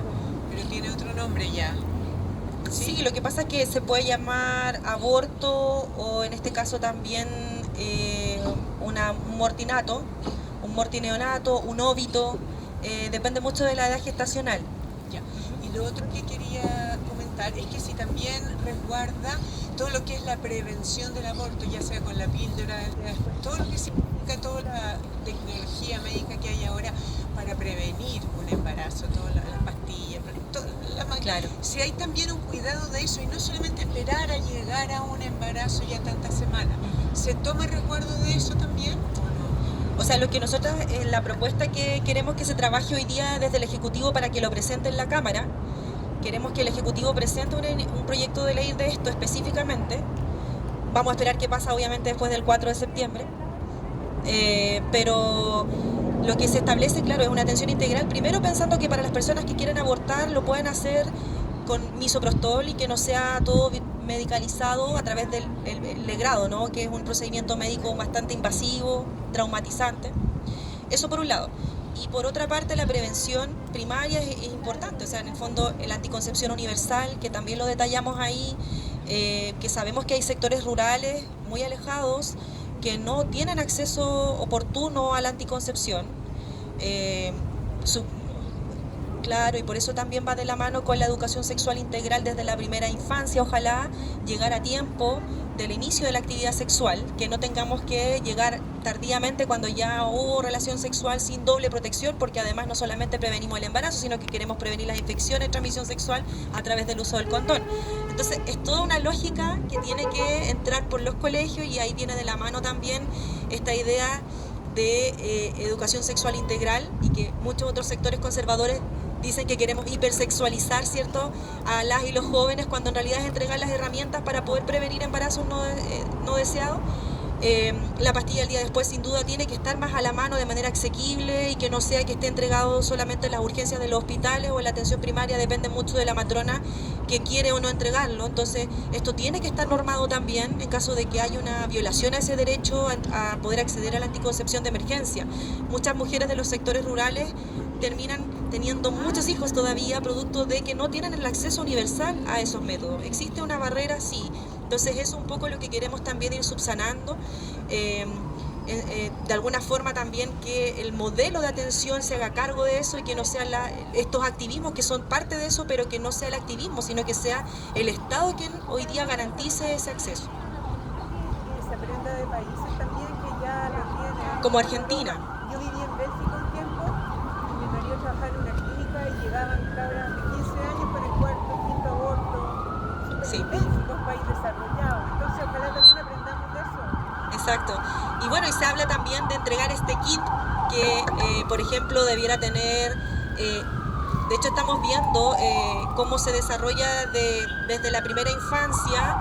pero tiene otro nombre ya. Sí, lo que pasa es que se puede llamar aborto o en este caso también un mortinato, un mortineonato, un óbito, depende mucho de la edad gestacional. Ya. Y lo otro que quería comentar es que si también resguarda todo lo que es la prevención del aborto, ya sea con la píldora, todo lo que significa toda la tecnología médica que hay ahora para prevenir un embarazo, todas las pastillas, claro. Si hay también un cuidado de eso y no solamente esperar a llegar a un embarazo ya tantas semanas, ¿se toma recuerdo de eso también o no? O sea, lo que nosotros, la propuesta que queremos que se trabaje hoy día desde el Ejecutivo para que lo presente en la Cámara, queremos que el Ejecutivo presente un proyecto de ley de esto específicamente. Vamos a esperar qué pasa obviamente después del 4 de septiembre, pero lo que se establece, claro, es una atención integral, primero pensando que para las personas que quieren abortar lo pueden hacer con misoprostol y que no sea todo medicalizado a través del legrado, ¿no? Que es un procedimiento médico bastante invasivo, traumatizante. Eso por un lado. Y por otra parte, la prevención primaria es importante, o sea, en el fondo la anticoncepción universal, que también lo detallamos ahí, que sabemos que hay sectores rurales muy alejados que no tienen acceso oportuno a la anticoncepción. Claro, y por eso también va de la mano con la educación sexual integral desde la primera infancia, ojalá llegar a tiempo del inicio de la actividad sexual, que no tengamos que llegar tardíamente cuando ya hubo relación sexual sin doble protección, porque además no solamente prevenimos el embarazo, sino que queremos prevenir las infecciones de transmisión sexual a través del uso del condón. Entonces es toda una lógica que tiene que entrar por los colegios y ahí viene de la mano también esta idea de educación sexual integral y que muchos otros sectores conservadores dicen que queremos hipersexualizar, ¿cierto?, a las y los jóvenes cuando en realidad es entregar las herramientas para poder prevenir embarazos no deseados. La pastilla el día después sin duda tiene que estar más a la mano de manera asequible y que no sea que esté entregado solamente en las urgencias de los hospitales o en la atención primaria, depende mucho de la matrona que quiere o no entregarlo. Entonces esto tiene que estar normado también en caso de que haya una violación a ese derecho a poder acceder a la anticoncepción de emergencia. Muchas mujeres de los sectores rurales terminan teniendo muchos hijos todavía producto de que no tienen el acceso universal a esos métodos. ¿Existe una barrera? Sí. Entonces eso es un poco lo que queremos también ir subsanando. De alguna forma también que el modelo de atención se haga cargo de eso y que no sean estos activismos que son parte de eso, pero que no sea el activismo, sino que sea el Estado quien hoy día garantice ese acceso. Se aprenda de países también que ya lo tienen. Como Argentina. Yo viví en Bélgica un tiempo, mi marido trabajaba en una clínica y llegaban cabras de 15 años con el cuarto, quinto aborto. Sí. Bélgica, un país desarrollado. Entonces ojalá también aprendamos de eso. Exacto. Y bueno, y se habla también de entregar este kit que, por ejemplo, debiera tener... de hecho, estamos viendo cómo se desarrolla desde la primera infancia,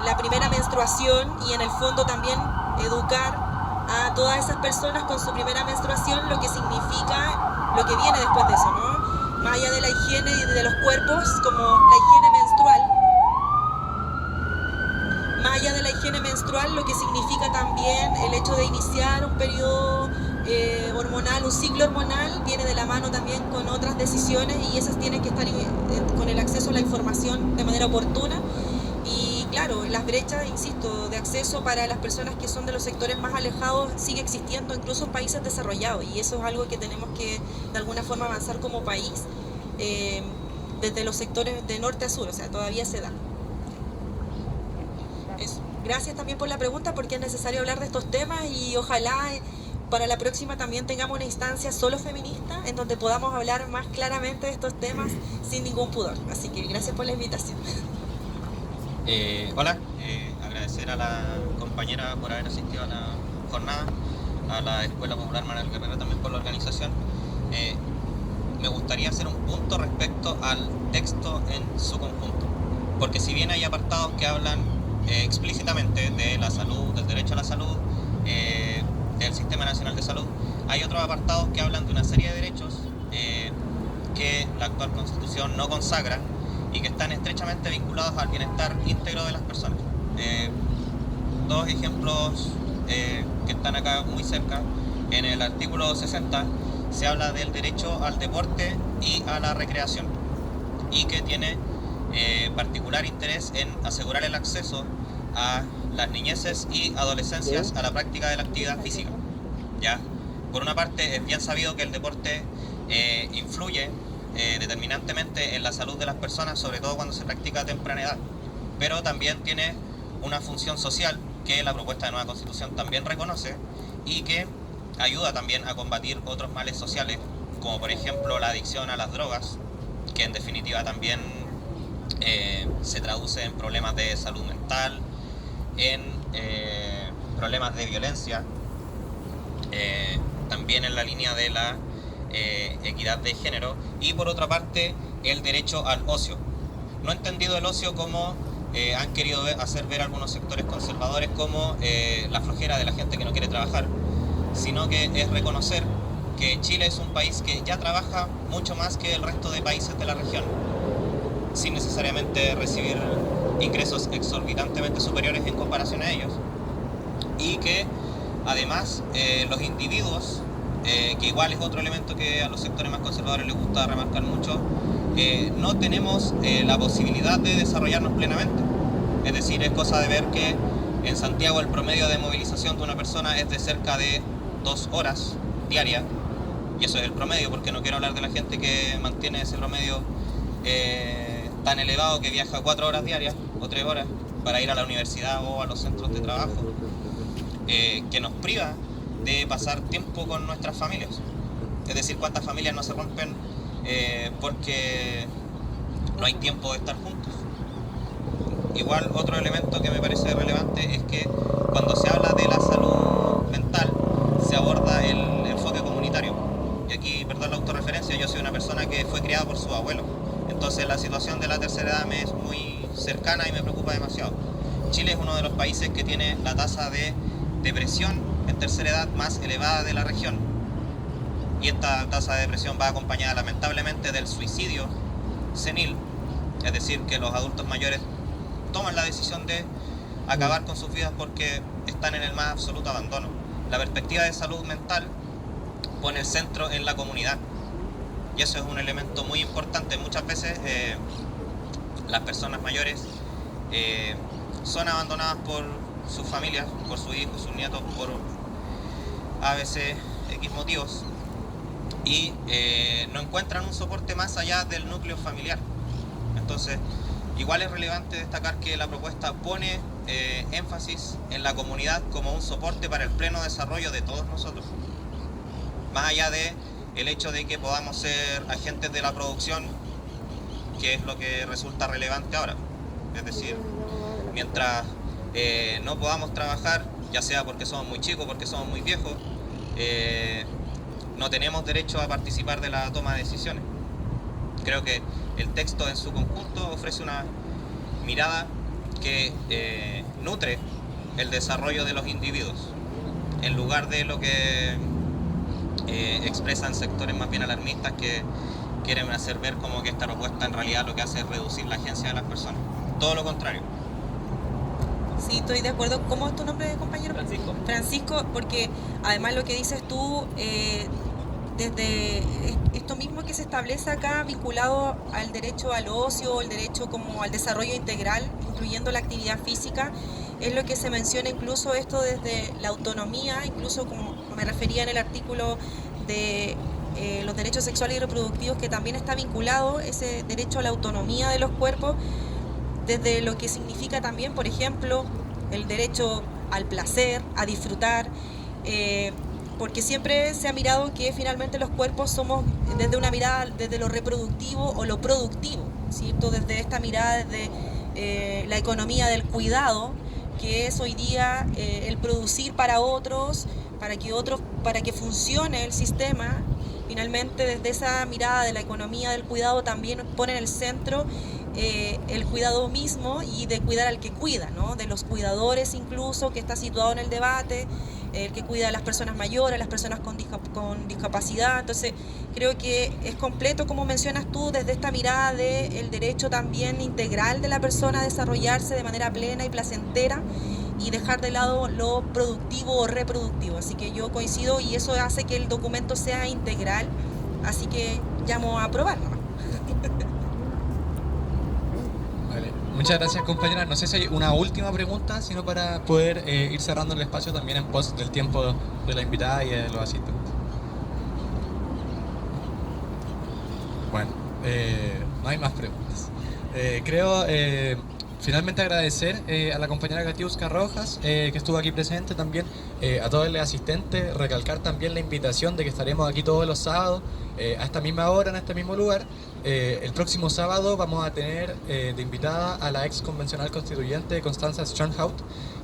la primera menstruación y en el fondo también educar a todas esas personas con su primera menstruación, lo que significa lo que viene después de eso, ¿no? Más allá de la higiene y de los cuerpos, como la higiene menstrual. Más allá de la higiene menstrual, lo que significa también el hecho de iniciar un periodo hormonal, un ciclo hormonal, viene de la mano también con otras decisiones y esas tienen que estar con el acceso a la información de manera oportuna. Y claro, las brechas, insisto, de acceso para las personas que son de los sectores más alejados sigue existiendo incluso en países desarrollados y eso es algo que tenemos que de alguna forma avanzar como país desde los sectores de norte a sur, o sea, todavía se da. Eso. Gracias también por la pregunta porque es necesario hablar de estos temas y ojalá para la próxima también tengamos una instancia solo feminista en donde podamos hablar más claramente de estos temas sin ningún pudor. Así que gracias por la invitación. Hola, agradecer a la compañera por haber asistido a la jornada, a la Escuela Popular Manuel Guerrero también por la organización. Me gustaría hacer un punto respecto al texto en su conjunto, porque si bien hay apartados que hablan explícitamente de la salud, del derecho a la salud, del Sistema Nacional de Salud, hay otros apartados que hablan de una serie de derechos que la actual Constitución no consagra y que están estrechamente vinculados al bienestar íntegro de las personas. Dos ejemplos que están acá muy cerca. En el artículo 60 se habla del derecho al deporte y a la recreación, y que tiene particular interés en asegurar el acceso a las niñeces y adolescencias a la práctica de la actividad física. ¿Ya? Por una parte, es bien sabido que el deporte influye determinantemente en la salud de las personas, sobre todo cuando se practica a temprana edad, pero también tiene una función social que la propuesta de nueva Constitución también reconoce y que ayuda también a combatir otros males sociales, como por ejemplo la adicción a las drogas, que en definitiva también se traduce en problemas de salud mental, en problemas de violencia, también en la línea de la equidad de género, y por otra parte el derecho al ocio. No he entendido el ocio como han querido hacer ver algunos sectores conservadores, como la flojera de la gente que no quiere trabajar, sino que es reconocer que Chile es un país que ya trabaja mucho más que el resto de países de la región, sin necesariamente recibir ingresos exorbitantemente superiores en comparación a ellos, y que además los individuos, que igual es otro elemento que a los sectores más conservadores les gusta remarcar mucho, no tenemos la posibilidad de desarrollarnos plenamente. Es decir, es cosa de ver que en Santiago el promedio de movilización de una persona es de cerca de 2 horas diarias, y eso es el promedio, porque no quiero hablar de la gente que mantiene ese promedio tan elevado, que viaja 4 horas diarias o 3 horas para ir a la universidad o a los centros de trabajo, que nos priva de pasar tiempo con nuestras familias. Es decir, cuántas familias no se rompen porque no hay tiempo de estar juntos. Igual, otro elemento que me parece relevante es que cuando se habla de la salud mental se aborda el enfoque comunitario. Y aquí, perdón la autorreferencia, yo soy una persona que fue criada por su abuelo, entonces la situación de la tercera edad me es muy cercana y me preocupa demasiado. Chile es uno de los países que tiene la tasa de depresión en tercera edad más elevada de la región, y esta tasa de depresión va acompañada lamentablemente del suicidio senil, es decir, que los adultos mayores toman la decisión de acabar con sus vidas porque están en el más absoluto abandono. La perspectiva de salud mental pone el centro en la comunidad, y eso es un elemento muy importante. Muchas veces las personas mayores son abandonadas por sus familias, por sus hijos, sus nietos, por a veces X motivos, y no encuentran un soporte más allá del núcleo familiar. Entonces, igual es relevante destacar que la propuesta pone énfasis en la comunidad como un soporte para el pleno desarrollo de todos nosotros, más allá de el hecho de que podamos ser agentes de la producción, que es lo que resulta relevante ahora. Es decir, mientras no podamos trabajar, ya sea porque somos muy chicos, porque somos muy viejos, no tenemos derecho a participar de la toma de decisiones. Creo que el texto en su conjunto ofrece una mirada que nutre el desarrollo de los individuos, en lugar de lo que expresan sectores más bien alarmistas que quieren hacer ver como que esta propuesta en realidad lo que hace es reducir la agencia de las personas. Todo lo contrario. Sí, estoy de acuerdo. ¿Cómo es tu nombre, compañero? Francisco. Francisco, porque además lo que dices tú, desde esto mismo que se establece acá, vinculado al derecho al ocio, el derecho como al desarrollo integral, incluyendo la actividad física, es lo que se menciona incluso esto desde la autonomía, incluso como me refería en el artículo de los derechos sexuales y reproductivos, que también está vinculado ese derecho a la autonomía de los cuerpos, desde lo que significa también, por ejemplo, el derecho al placer, a disfrutar, porque siempre se ha mirado que finalmente los cuerpos somos desde una mirada desde lo reproductivo o lo productivo, ¿cierto? Desde esta mirada, desde la economía del cuidado, que es hoy día el producir para otros, para que funcione el sistema. Finalmente, desde esa mirada de la economía del cuidado también pone en el centro el cuidado mismo y de cuidar al que cuida, ¿no? De los cuidadores incluso, que está situado en el debate, el que cuida a las personas mayores, a las personas con discapacidad. Entonces, creo que es completo, como mencionas tú, desde esta mirada del derecho también integral de la persona a desarrollarse de manera plena y placentera, y dejar de lado lo productivo o reproductivo. Así que yo coincido y eso hace que el documento sea integral, así que llamo a aprobar nomás. Vale. Muchas gracias, compañera. No sé si hay una última pregunta, sino para poder ir cerrando el espacio también en pos del tiempo de la invitada y de los asistentes. Bueno, no hay más preguntas. Creo finalmente agradecer a la compañera Katiuska Rojas que estuvo aquí presente también, a todos los asistentes, recalcar también la invitación de que estaremos aquí todos los sábados a esta misma hora, en este mismo lugar. El próximo sábado vamos a tener de invitada a la ex convencional constituyente Constanza Strandhout,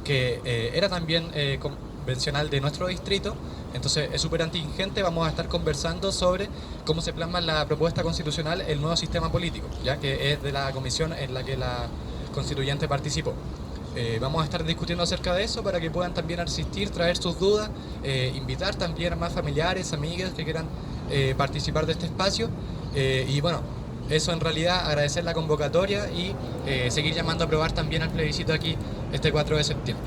que era también convencional de nuestro distrito. Entonces es súper contingente, vamos a estar conversando sobre cómo se plasma en la propuesta constitucional el nuevo sistema político, ya que es de la comisión en la que la constituyente participó. Vamos a estar discutiendo acerca de eso para que puedan también asistir, traer sus dudas, invitar también a más familiares, amigas que quieran participar de este espacio. Y bueno, eso en realidad, agradecer la convocatoria y seguir llamando a aprobar también al plebiscito aquí este 4 de septiembre.